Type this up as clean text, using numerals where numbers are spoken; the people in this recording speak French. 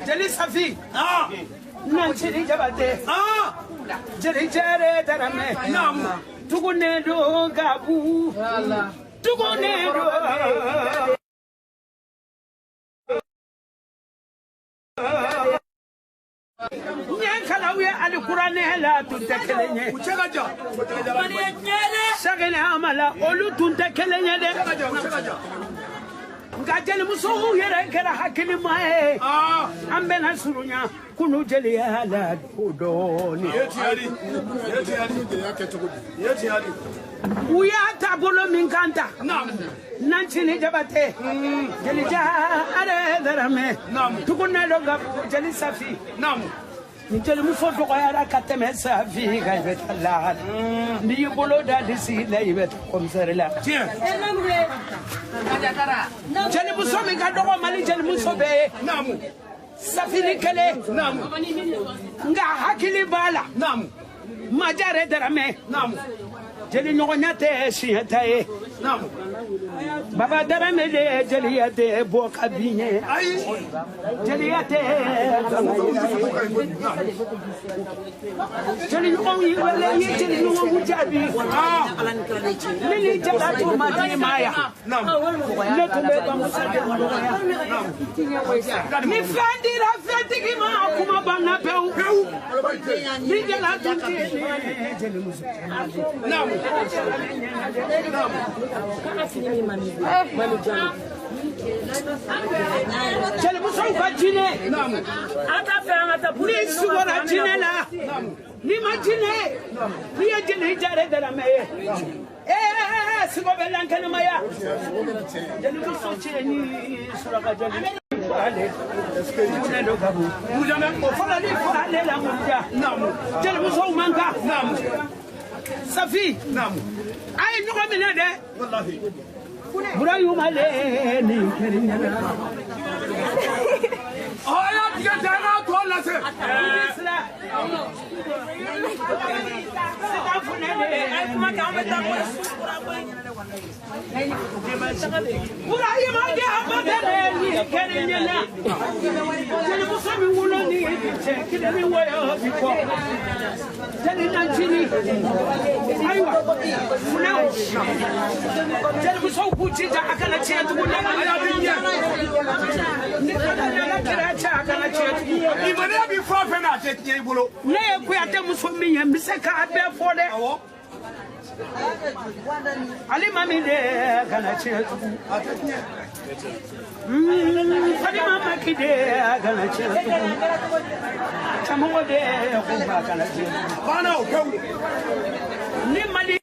Jeli Safi. Nanchiri jabate. Jeli jare darame. Tugunedo gabu. Tugunedo. Nyankalawe alikurane la tuntekelenye. Sagene amala olu tuntekelenye de. Ngajeli muso yere kera hakili mae. Ambena surunya kunu jeli ala kodoni. Yeti ali. Uya tabolo minkanta. Nanchini jabate. Jeli ja are darame. Tukunelo gab Jeli Safi. Jeli muso dogoyara kateme Safi gaibetala. Ni bolo da disi la ibet komisarela. Tiens. Jeli muso mi ga dogo mali jeli muso be. Safi ni kele. Nga hakili bala. Majare darame. Jeli nyogonyate siyataye. Baba darame de jeliyate boka binye. Jeliyate. Jeli nyongi wale ye jeli nyongi jabi. Lili jala tu mati maya. Netumbe bamusade maya. Ni fendi ra fendi kima kuma banga peu. Ni jala tu jeli musu. Jeli muso ka jine. Ata fe ata puri sugora jine la. Ni ma jine. Ni ye jine jare dara me. Sigo belankana maya. Jeli muso cheni suraga jeli. Ale. Kuna ndo gabu. Mujana ko fala ni ko ale la muja. Jeli muso manka. Safi. Ay no ko mena de. Wallahi. Burayu male ni kerinyana. Aya tiketana to la se. Isla. Sita funele. Ay kuma ka meta ko Burayu male amade ni kerinyana. Jeli muso mi wulo ni kide mi woyo biko. Jeli nanchini. Aywa. Funao. Jeli muso kuchija akana chetu kuna ayabinya. Nikana kiracha akana chetu. Imane bi fofe na chetu ibulo. Ne ku ate muso minya miseka abe fode. Ali mami de akana chetu. Fadi mama kide akana chetu. Chamongo de ku akana chetu. Bana o ni mali